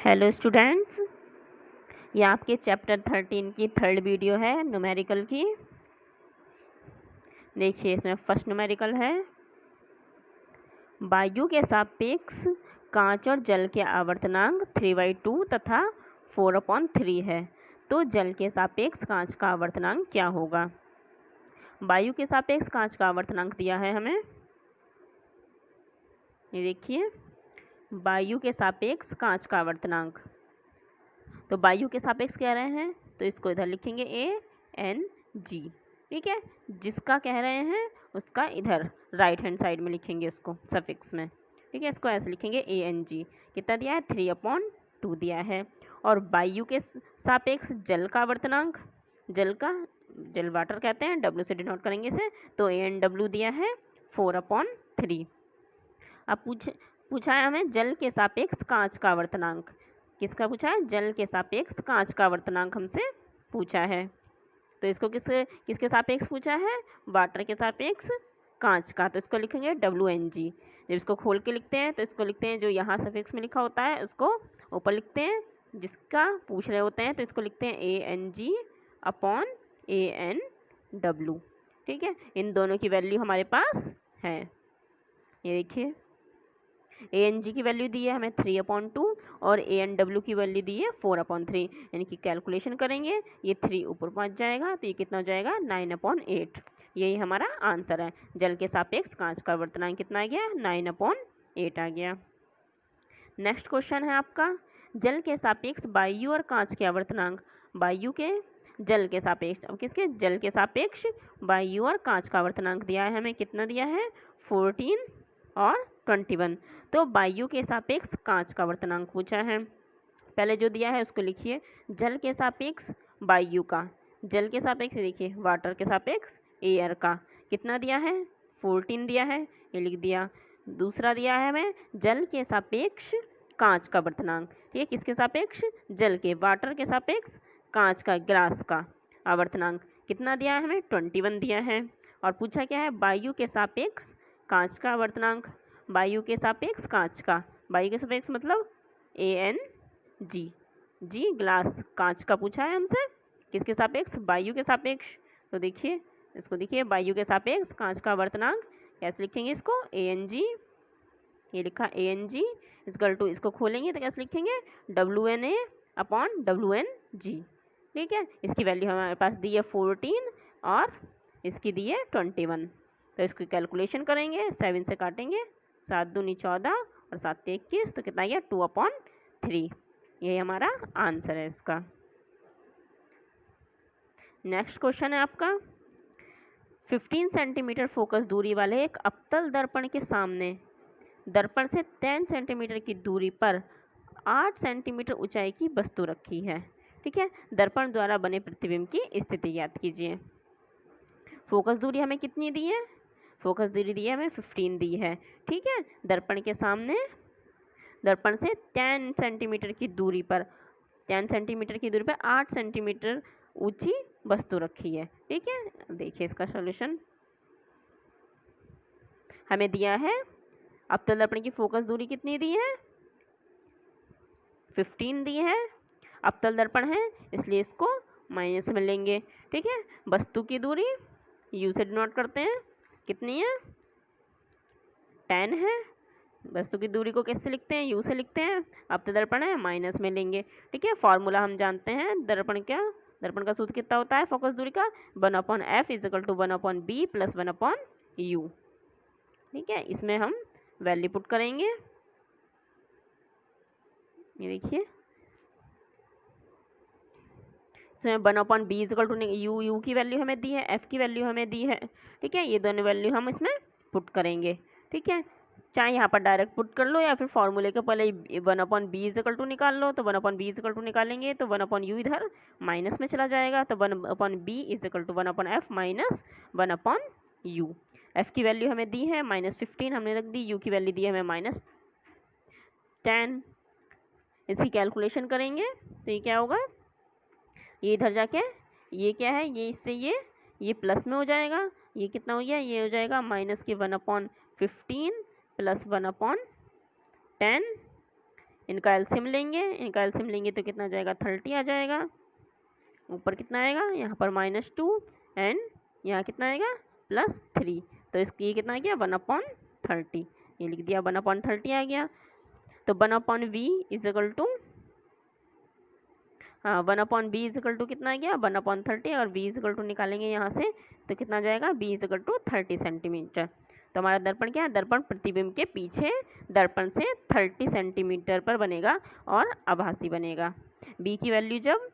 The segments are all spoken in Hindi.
हेलो स्टूडेंट्स, ये आपके चैप्टर 13 की थर्ड वीडियो है न्यूमेरिकल की। देखिए इसमें फर्स्ट न्यूमेरिकल है, वायु के सापेक्ष कांच और जल के आवर्तनांक 3/2 तथा 4/3 है, तो जल के सापेक्ष कांच का आवर्तनांक क्या होगा। वायु के सापेक्ष कांच का आवर्तनांक दिया है हमें, ये देखिए वायु के सापेक्ष कांच का आवर्तनांक। तो वायु के सापेक्ष कह रहे हैं तो इसको इधर लिखेंगे ANG, ठीक है। जिसका कह रहे हैं उसका इधर राइट हैंड साइड में लिखेंगे उसको सफिक्स में, ठीक है। इसको ऐसे लिखेंगे ANG। कितना दिया है 3/2 दिया है। और वायु के सापेक्ष जल का आवर्तनांक, जल वाटर कहते हैं, W से डिनोट करेंगे इसे, तो ANW दिया है 4/3। अब पूछा है हमें जल के सापेक्ष कांच का आवर्तनांक। किसका पूछा है? जल के सापेक्ष कांच का आवर्तनांक हमसे पूछा है। तो इसको किसके सापेक्ष पूछा है? वाटर के सापेक्ष कांच का। तो इसको लिखेंगे WNG। जब इसको खोल के लिखते हैं तो इसको लिखते हैं, जो यहाँ सफिक्स में लिखा होता है उसको ऊपर लिखते हैं, जिसका पूछ रहे होते हैं तो इसको लिखते हैं ANG/ANW, ठीक है। इन दोनों की वैल्यू हमारे पास है, ये देखिए ANG की वैल्यू दी है हमें 3/2 और ANW की वैल्यू दी है 4/3। यानी कि कैलकुलेशन करेंगे ये 3 ऊपर पहुंच जाएगा तो ये कितना हो जाएगा 9/8। यही हमारा आंसर है। जल के सापेक्ष कांच का आवर्तनांक कितना आ गया 9/8 आ गया। नेक्स्ट क्वेश्चन है आपका, जल के सापेक्ष वायु और कांच के आवर्तनांक। वायु के जल के सापेक्ष, अब किसके? जल के सापेक्ष वायु और कांच का आवर्तनांक दिया है हमें, कितना दिया है 14 और 21। तो वायु के सापेक्ष कांच का आवर्तनांक पूछा है। पहले जो दिया है उसको लिखिए, जल के सापेक्ष वायु का, जल के सापेक्ष देखिए वाटर के सापेक्ष एयर का कितना दिया है 14 दिया है, ये लिख दिया। दूसरा दिया है हमें जल के सापेक्ष कांच का आवर्तनांक, ठीक है। किसके सापेक्ष? जल के। वाटर के सापेक्ष कांच का, ग्लास का आवर्तनांक कितना दिया है हमें 21 दिया है। और पूछा क्या है? वायु के सापेक्ष कांच का आवर्तनांक। वायु के सापेक्ष कांच का, वायु के सापेक्ष मतलब ANG, जी ग्लास, कांच का पूछा है हमसे। किसके सापेक्ष? वायु के सापेक्ष। तो देखिए इसको, देखिए वायु के सापेक्ष कांच का आवर्तनांक कैसे लिखेंगे इसको ANG, ये लिखा ANG इक्वल टू, इसको खोलेंगे तो कैसे लिखेंगे WNA/WNG, ठीक है। इसकी वैल्यू हमारे पास दी है 14 और इसकी दी है 21। तो इसकी कैलकुलेशन करेंगे, 7 से काटेंगे, 7 दूनी 14 और 7 ते 21, तो कितना गया 2/3। यही हमारा आंसर है इसका। नेक्स्ट क्वेश्चन है आपका, 15 सेंटीमीटर फोकस दूरी वाले एक अवतल दर्पण के सामने दर्पण से 10 सेंटीमीटर की दूरी पर 8 सेंटीमीटर ऊंचाई की वस्तु रखी है, ठीक है। दर्पण द्वारा बने प्रतिबिंब की स्थिति ज्ञात कीजिए। फोकस दूरी हमें कितनी दी है? फोकस दूरी दी है हमें 15 दी है, ठीक है। दर्पण के सामने, दर्पण से 10 सेंटीमीटर की दूरी पर, 10 सेंटीमीटर की दूरी पर 8 सेंटीमीटर ऊंची वस्तु रखी है, ठीक है। देखिए इसका सॉल्यूशन हमें दिया है, अवतल दर्पण की फोकस दूरी कितनी दी है 15 दी है। अवतल दर्पण है इसलिए इसको माइनस में लेंगे, ठीक है। वस्तु की दूरी U से डिनोट करते हैं, कितनी है 10 है। वस्तु की दूरी को कैसे लिखते हैं? U से लिखते हैं। अवतल दर्पण है माइनस में लेंगे, ठीक है। फॉर्मूला हम जानते हैं दर्पण का सूत्र कितना होता है फोकस दूरी का 1/f = 1/b + 1/u, ठीक है। इसमें हम वैल्यू पुट करेंगे, ये देखिए इसमें 1/b = u की वैल्यू हमें दी है, f की वैल्यू हमें दी है, ठीक है। ये दोनों वैल्यू हम इसमें पुट करेंगे, ठीक है। चाहे यहाँ पर डायरेक्ट पुट कर लो या फिर फॉर्मूले के पहले 1/b = निकाल लो। तो 1/b = निकालेंगे तो 1/u इधर माइनस में चला जाएगा, तो 1/b = 1/f - 1/u। f की वैल्यू हमें दी है -15 हमने रख दी, u की वैल्यू दी है हमें -10। इसकी कैलकुलेशन करेंगे तो ये क्या होगा, ये इधर जाके ये क्या है, ये इससे ये प्लस में हो जाएगा, ये कितना हो गया, ये हो जाएगा -1/15 + 1/10, इनका एल्सियम लेंगे तो कितना जाएगा 30 आ जाएगा। ऊपर कितना आएगा यहाँ पर -2 एंड यहाँ कितना आएगा +3। तो इसकी कितना आ गया 1/30, ये लिख दिया 1/30 आ गया। तो 1/v is equal to 1/b is equal to कितना आ गया 1/30, और v इज इक्वल टू निकालेंगे यहाँ से तो कितना जाएगा b is equal to 30 centimetre. तो हमारा दर्पण क्या है, दर्पण प्रतिबिंब के पीछे दर्पण से 30 सेंटीमीटर पर बनेगा और आभासी बनेगा। b की वैल्यू जब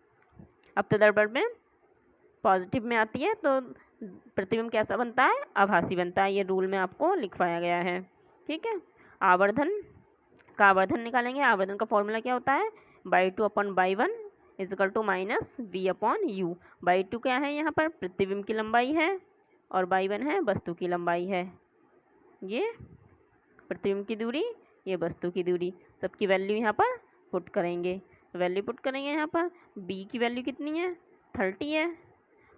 अपतल दर्पण में पॉजिटिव में आती है तो प्रतिबिंब कैसा बनता है, आभासी बनता है। ये रूल में आपको लिखवाया गया है, ठीक है। आवर्धन, इसका आवर्धन निकालेंगे। आवर्धन का फॉर्मूला क्या होता है, /2/1 इज इक्वल टू -v/u। /2 क्या है, यहाँ पर प्रतिबिंब की लंबाई है, और /1 है वस्तु की लंबाई है। ये प्रतिबिंब की दूरी, ये वस्तु की दूरी, सबकी वैल्यू यहाँ पर पुट करेंगे। वैल्यू पुट करेंगे यहाँ पर b की वैल्यू कितनी है 30 है,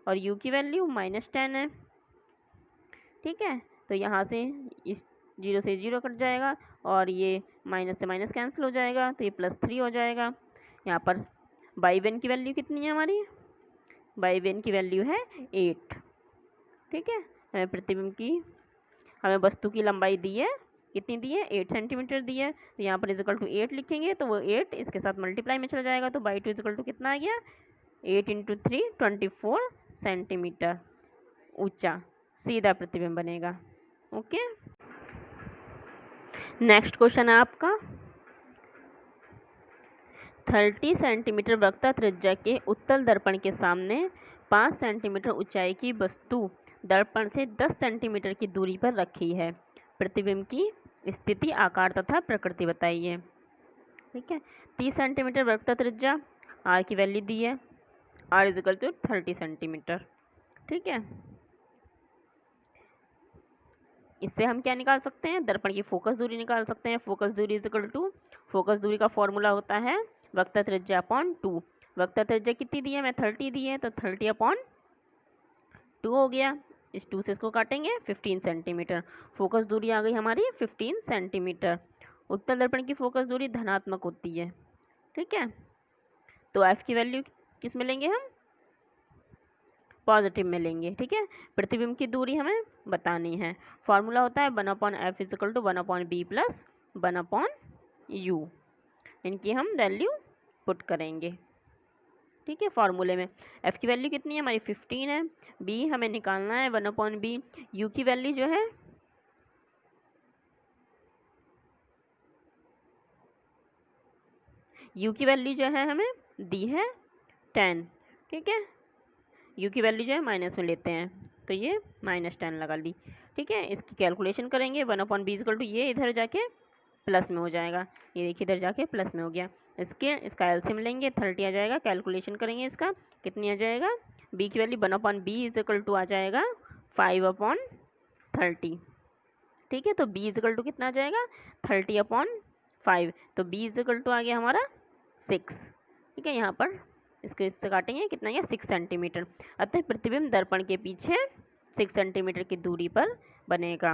और u की वैल्यू -10 है, ठीक है। तो यहाँ से इस 0 से 0 कट जाएगा, और ये माइनस से माइनस कैंसिल हो जाएगा, तो ये +3 हो जाएगा। यहाँ पर /1 की वैल्यू कितनी है हमारी, /1 की वैल्यू है 8, ठीक है। हमें प्रतिबिंब की, हमें वस्तु की लंबाई दी है, कितनी दी है 8 सेंटीमीटर दी है। तो यहाँ पर इज इक्वल टू 8 लिखेंगे, तो वो 8 इसके साथ मल्टीप्लाई में चला जाएगा, तो /2 इज इक्वल टू कितना आ गया 8 × 3 24 सेंटीमीटर ऊंचा सीधा प्रतिबिंब बनेगा। ओके, नेक्स्ट क्वेश्चन है आपका 30 सेंटीमीटर वक्रता त्रिज्या के उत्तल दर्पण के सामने 5 सेंटीमीटर ऊंचाई की वस्तु दर्पण से 10 सेंटीमीटर की दूरी पर रखी है। प्रतिबिंब की स्थिति, आकार तथा प्रकृति बताइए, ठीक है। 30 सेंटीमीटर वक्रता त्रिज्या, r की वैल्यू दी है, r is equal to 30 centimetre, ठीक है। इससे हम क्या निकाल सकते हैं, दर्पण की फोकस दूरी निकाल सकते हैं। फोकस दूरी इज इक्वल टू, फोकस दूरी का फॉर्मूला होता है वक्रता त्रिज्या अपॉन 2। वक्रता त्रिज्या कितनी दी है, मैं 30 दी है, तो 30/2 हो गया। इस 2 से इसको काटेंगे 15 सेंटीमीटर। फोकस दूरी आ गई हमारी 15 सेंटीमीटर। उत्तल दर्पण की फोकस दूरी धनात्मक होती है, ठीक है। तो f की वैल्यू किस में लेंगे, हम पॉजिटिव में लेंगे, ठीक है। प्रतिबिंब की दूरी हमें बतानी है। फॉर्मूला होता है 1/f is equal to 1/b plus 1/u। इनकी हम वैल्यू पुट करेंगे, ठीक है। फॉर्मूले में f की वैल्यू कितनी है हमारी 15 है, b हमें निकालना है 1/b। u की वैल्यू जो है हमें दी है 10, ठीक है। u की वैल्यू जो है माइनस में लेते हैं, तो ये -10 लगा ली, ठीक है। इसकी कैलकुलेशन करेंगे 1/b इक्वल टू, ये इधर जाके प्लस में हो जाएगा, ये देखिए इधर जाके प्लस में हो गया। इसका एलसीएम लेंगे 30 आ जाएगा। कैलकुलेशन करेंगे इसका कितनी आ जाएगा, b की value 1/b is equal to आ जाएगा 5/30, ठीक है। तो b इज इक्वल टू कितना आ जाएगा 30/5, तो b इज इक्वल टू आ गया हमारा 6, ठीक है। यहाँ पर इसको इससे काटेंगे, कितना गया 6 सेंटीमीटर। अतः प्रतिबिंब दर्पण के पीछे 6 सेंटीमीटर की दूरी पर बनेगा।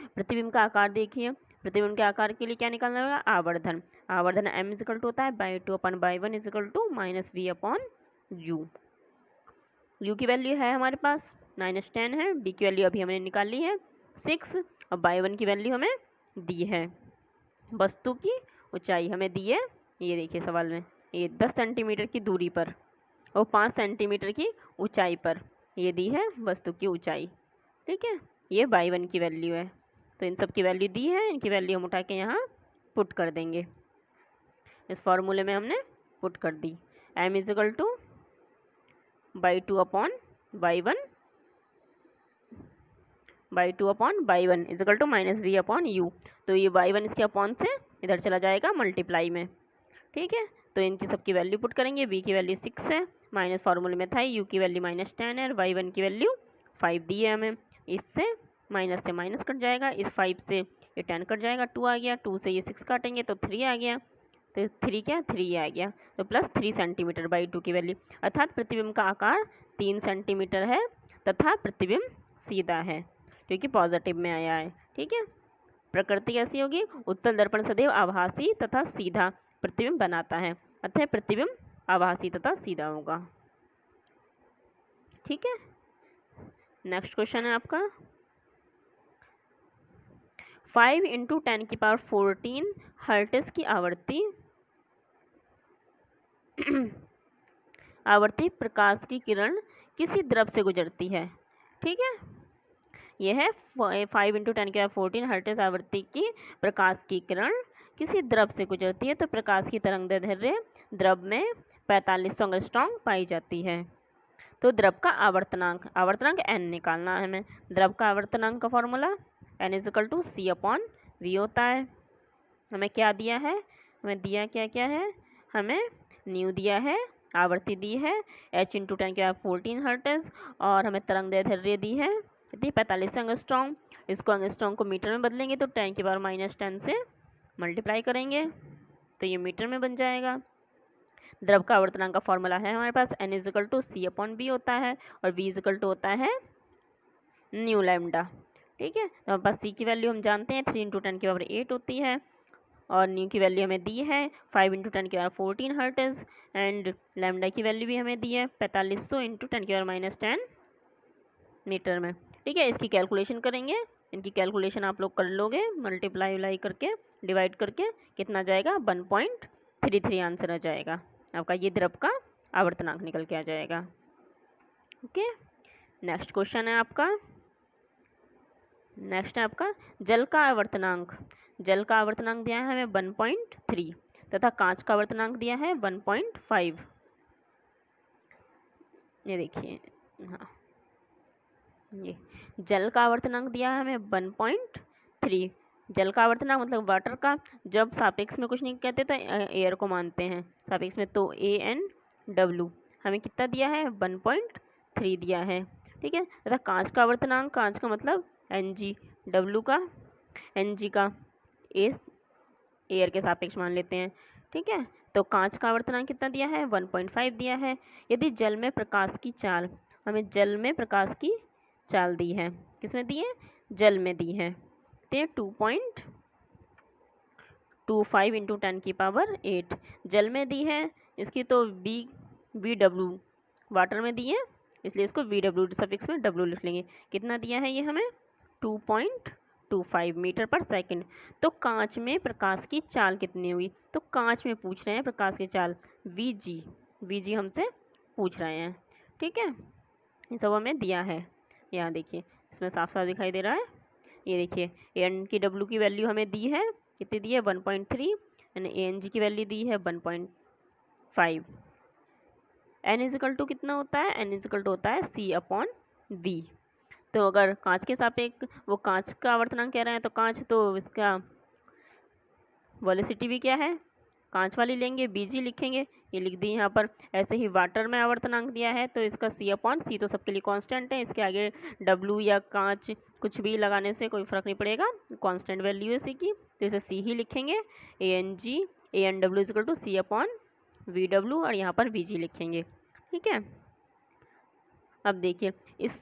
प्रतिबिंब का आकार देखिए, प्रतिबिंब के आकार के लिए क्या निकालना होगा, आवर्धन। आवर्धन m इज इक्वल टू होता है /2/1 is equal to -v/u। u की वैल्यू है हमारे पास -10 है, b की वैल्यू अभी हमने निकाली है 6, और /1 की वैल्यू हमें दी है। वस्तु की ऊंचाई हमें दी है, ये देखिए सवाल में, ये 10 सेंटीमीटर की दूरी पर और 5 सेंटीमीटर की ऊंचाई पर ये दी है वस्तु की ऊंचाई, ठीक है। ये /1 की वैल्यू है, तो इन सब की वैल्यू दी है, इनकी वैल्यू हम उठा के यहाँ पुट कर देंगे। इस फॉर्मूले में हमने पुट कर दी, m is equal to /2/1 is equal to -v/u। तो ये /1 इसके अपॉन से इधर चला जाएगा मल्टीप्लाई में, ठीक है। तो इनकी सबकी वैल्यू पुट करेंगे, b की वैल्यू 6 है, माइनस फार्मूले में था, u की वैल्यू -10 है, और /1 की वैल्यू 5 दी है हमें। इससे माइनस से माइनस कट जाएगा, इस 5 से ये 10 कट जाएगा, 2 आ गया, 2 से ये 6 काटेंगे तो 3 आ गया, तो 3 आ गया, तो +3 सेंटीमीटर /2 की वैल्यू। अर्थात प्रतिबिंब का आकार 3 सेंटीमीटर है तथा प्रतिबिंब सीधा है, क्योंकि पॉजिटिव में आया है, ठीक है। प्रकृति कैसी होगी, उत्तल दर्पण सदैव आभासी तथा सीधा प्रतिबिंब बनाता है, अतः प्रतिबिंब आभासी तथा सीधा होगा। ठीक है, नेक्स्ट क्वेश्चन है आपका 5 × 10⁻14 हर्ट्ज की आवर्ती प्रकाश की किरण किसी द्रव से गुजरती है। ठीक है, यह है 5 × 10⁻14 हर्ट्ज आवृत्ति की प्रकाश की किरण किसी द्रव से गुजरती है तो प्रकाश की तरंगदैर्ध्य द्रव में 4500 एंगस्ट्रॉम पाई जाती है। तो द्रव का आवर्तनांक n निकालना है हमें। द्रव का आवर्तनांक का फॉर्मूला n = c/v होता है। हमें क्या दिया है, हमें दिया क्या है, हमें न्यू दिया है, आवृत्ति दी है h × 10⁻14 हर्ट्ज और हमें तरंगदैर्ध्य दी है कितनी 45 एंगस्ट्रॉम। इसको एंगस्ट्रॉम को मीटर में बदलेंगे तो 10⁻−10 से मल्टीप्लाई करेंगे तो ये मीटर में बन जाएगा। द्रव का आवर्तनांक का फॉर्मूला है हमारे पास n = c/v होता है और v = होता है न्यू लैम्डा। ठीक है, तो हमारे पास c की वैल्यू हम जानते हैं 3 × 10⁸ होती है और न्यू की वैल्यू हमें दी है 5 × 10⁻14 हर्ट्ज एंड लैम्डा की वैल्यू भी हमें दी है 4500 × 10⁻10 मीटर में। ठीक है, इसकी कैलकुलेशन करेंगे, इनकी कैलकुलेशन आप लोग कर लोगे, मल्टीप्लाई करके डिवाइड करके कितना जाएगा 1.33 आंसर आ जाएगा आपका। ये द्रव का आवर्तनांक निकल के आ जाएगा। ओके, नेक्स्ट क्वेश्चन है आपका, नेक्स्ट है आपका जल का आवर्तनांक। जल का आवर्तनांक दिया है हमें 1.3 तथा कांच का आवर्तनांक दिया है 1.5। ये देखिए, हाँ, ये जल का आवर्तनांक दिया है हमें 1.3। जल का आवर्तनांक मतलब वाटर का, जब सापेक्ष में कुछ नहीं कहते तो एयर को मानते हैं सापेक्ष में, तो ANW हमें कितना दिया है 1.3 दिया है। ठीक है, तथा कांच का आवर्तनांक, कांच का मतलब Ng, W का Ng का एयर के सापेक्ष मान लेते हैं। ठीक है, तो कांच का आवर्तनांक कितना दिया है 1.5 दिया है। यदि जल में प्रकाश की चाल, हमें जल में प्रकाश की चाल दी है, किसमें दी है, जल में दी है, तो 2.25 × 10⁸ जल में दी है। इसकी तो VW वाटर में दी है, इसलिए इसको VW सफिक्स में W लिख लेंगे। कितना दिया है ये हमें 2.25 मीटर पर सेकंड। तो कांच में प्रकाश की चाल कितनी हुई, तो कांच में पूछ रहे हैं प्रकाश की चाल, VG हमसे पूछ रहे हैं। ठीक है, ये सब हमें दिया है, यहाँ देखिए इसमें साफ साफ दिखाई दे रहा है। ये देखिए एन की W की वैल्यू हमें दी है, कितनी दी है 1.3 एंड ANG की वैल्यू दी है 1.5। n = कितना होता है, n = होता है c/v। तो अगर कांच के सापेक्ष वो कांच का आवर्तनांक कह रहे हैं तो कांच, तो इसका वेलोसिटी भी क्या है, कांच वाली लेंगे, BG लिखेंगे, ये लिख दी यहाँ पर। ऐसे ही वाटर में आवर्तनांक दिया है तो इसका c/c तो सबके लिए कांस्टेंट है, इसके आगे W या कांच कुछ भी लगाने से कोई फ़र्क नहीं पड़ेगा, कांस्टेंट वैल्यू है सी की, तो इसे C ही लिखेंगे। ANW = c/VW और यहाँ पर VG लिखेंगे। ठीक है, अब देखिए इस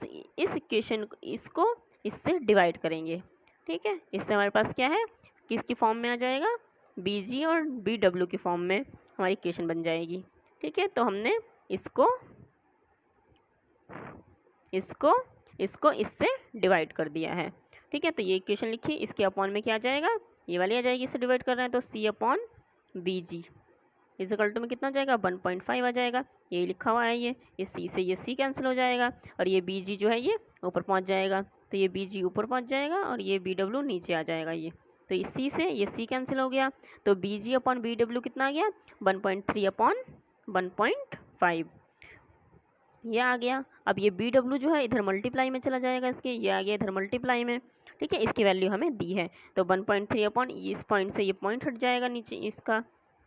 इक्वेशन इसको इससे डिवाइड करेंगे। ठीक है, इससे हमारे पास क्या है, किसकी फॉर्म में आ जाएगा, BG और BW की फॉर्म में हमारी इक्वेशन बन जाएगी। ठीक है, तो हमने इसको इससे डिवाइड कर दिया है। ठीक है, तो ये इक्वेशन लिखिए, इसके अपॉन में क्या आ जाएगा, ये वाली आ जाएगी, इससे डिवाइड कर रहे हैं तो C/BG = में कितना जाएगा 1.5 आ जाएगा। ये लिखा हुआ है, ये C से ये C कैंसिल हो जाएगा और ये BG जो है ये ऊपर पहुंच जाएगा, तो ये BG ऊपर पहुंच जाएगा और ये BW नीचे आ जाएगा। ये तो इस C से ये C कैंसिल हो गया, तो BG/BW कितना आ गया 1.3/1.5 ये आ गया। अब ये BW जो है इधर मल्टीप्लाई में चला जाएगा, इसके ये आ गया इधर मल्टीप्लाई में। ठीक है, इसकी वैल्यू हमें दी है तो 1.3 इस पॉइंट से ये पॉइंट हट जाएगा नीचे, इसका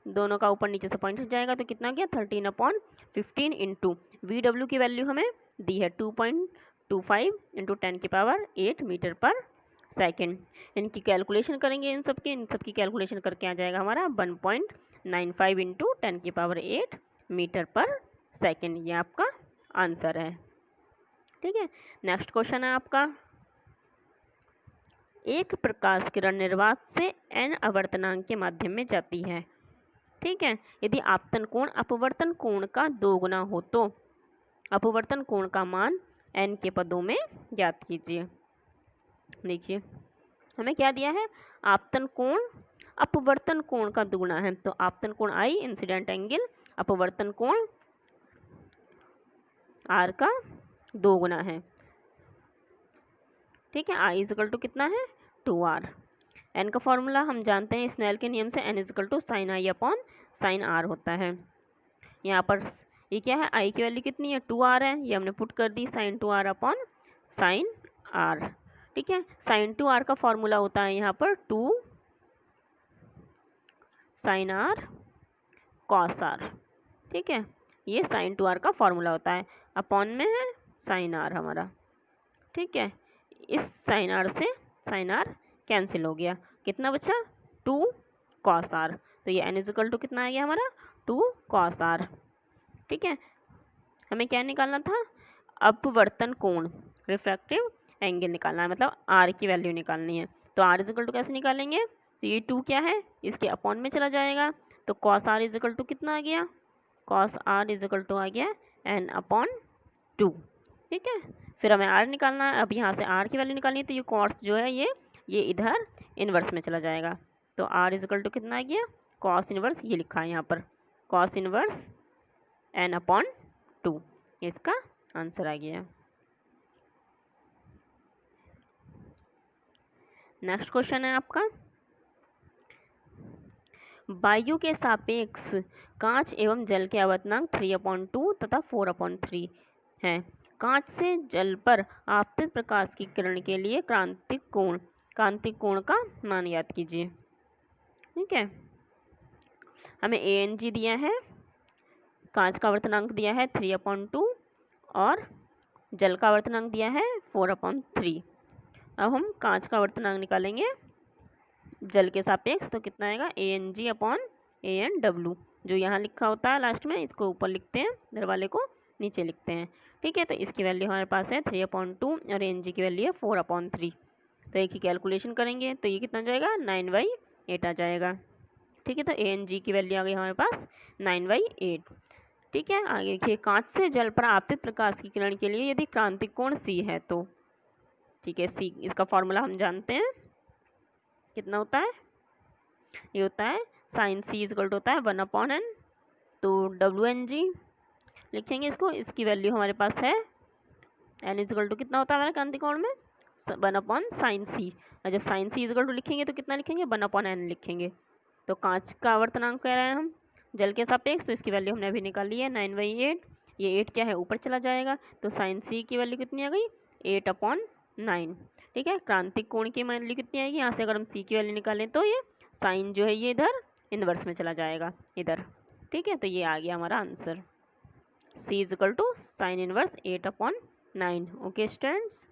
दोनों का ऊपर नीचे से पॉइंट हट जाएगा, तो कितना गया 13/15 इंटू VW की वैल्यू हमें दी है 2.25 × 10⁸ मीटर पर सेकेंड। इनकी कैलकुलेशन करेंगे, इन सबकी कैलकुलेशन करके आ जाएगा हमारा 1.95 × 10⁸ मीटर पर सेकेंड। ये आपका आंसर है। ठीक है, नेक्स्ट क्वेश्चन है आपका एक प्रकाश किरण निर्वात से n आवर्तनांक के माध्यम में जाती है। ठीक है, यदि आपतन कोण अपवर्तन कोण का 2 गुना हो तो अपवर्तन कोण का मान n के पदों में ज्ञात कीजिए। देखिए हमें क्या दिया है, आपतन कोण अपवर्तन कोण का 2 गुना है, तो आपतन कोण I इंसिडेंट एंगल, अपवर्तन कोण R का 2 गुना है। ठीक है, I इजिकल टू कितना है 2R। n का फॉर्मूला हम जानते हैं स्नेल के नियम से, n is equal to sine I upon sine R होता है। यहाँ पर ये क्या है, I की वैल्यू कितनी है 2R है, ये हमने पुट कर दी sine 2R upon sine R। ठीक है, साइन 2R का फॉर्मूला होता है यहाँ पर 2 साइन R कॉस R। ठीक है, ये साइन 2R का फॉर्मूला होता है, अपॉन में है साइन R हमारा। ठीक है, इस साइन R से साइन R कैंसिल हो गया, कितना बचा 2 कॉस R, तो ये n इजिकल टू कितना आ गया हमारा 2 कॉस R। ठीक है, हमें क्या निकालना था, अपवर्तन कोण रिफ्रैक्टिव एंगल निकालना है, मतलब R की वैल्यू निकालनी है। तो R इजिकल टू कैसे निकालेंगे, तो ये 2 क्या है इसके अपॉन में चला जाएगा, तो कॉस R इजिकल टू कितना आ गया, कॉस R इजिकल टू आ गया n अपॉन 2। ठीक है, फिर हमें R निकालना है, अब यहाँ से R की वैल्यू निकालनी है, तो ये कॉस जो है ये इधर इन्वर्स में चला जाएगा, तो R इजिकल टू कितना आ गया, कॉस इन्वर्स ये लिखा है यहाँ पर, कॉस इन्वर्स n अपॉन 2, इसका आंसर आ गया। नेक्स्ट क्वेश्चन है आपका, वायु के सापेक्ष कांच एवं जल के आवर्तनांक 3/2 तथा 4/3 हैं। कांच से जल पर आपतित प्रकाश की किरण के लिए क्रांतिक कोण का मान याद कीजिए। ठीक है, हमें ANG दिया है, कांच का आवर्तनांक दिया है 3/2 और जल का आवर्तनांक दिया है 4/3। अब हम कांच का आवर्तनांक निकालेंगे जल के सापेक्ष, तो कितना आएगा ANG अपॉन ANW, जो यहाँ लिखा होता है लास्ट में, इसको ऊपर लिखते हैं, इधर वाले को नीचे लिखते हैं। ठीक है, तो इसकी वैल्यू हमारे पास है 3/2 और ANG की वैल्यू है 4/3। तो एक ही कैलकुलेशन करेंगे तो ये कितना जाएगा 9/8 आ जाएगा। ठीक है, तो ANG की वैल्यू आ गई हमारे पास 9/8। ठीक है, आगे देखिए, कांच से जल पर आपतित प्रकाश की किरण के लिए यदि क्रांतिक कोण C है तो, ठीक है C, इसका फॉर्मूला हम जानते हैं, कितना होता है, ये होता है साइन C इजिकल टू होता है 1/n, तो WNG लिखेंगे इसको, इसकी वैल्यू हमारे पास है n इजिकल टू कितना होता है हमारे क्रांतिक कोण में 1/sin C, और जब sin C इजिकल टू लिखेंगे तो कितना लिखेंगे 1/n लिखेंगे। तो कांच का आवर्तनांक कह रहे हैं हम जल के सापेक्ष, तो इसकी वैल्यू हमने अभी निकाली है 9/8, ये 8 क्या है ऊपर चला जाएगा, तो साइन C की वैल्यू कितनी आ गई 8/9। ठीक है, क्रांतिक कोण की वैल्यू कितनी आएगी, यहाँ से अगर हम C की वैल्यू निकालें तो ये साइन जो है ये इधर इन्वर्स में चला जाएगा इधर। ठीक है, तो ये आ गया हमारा answer, C is equal to sine inverse 8/9। Okay students.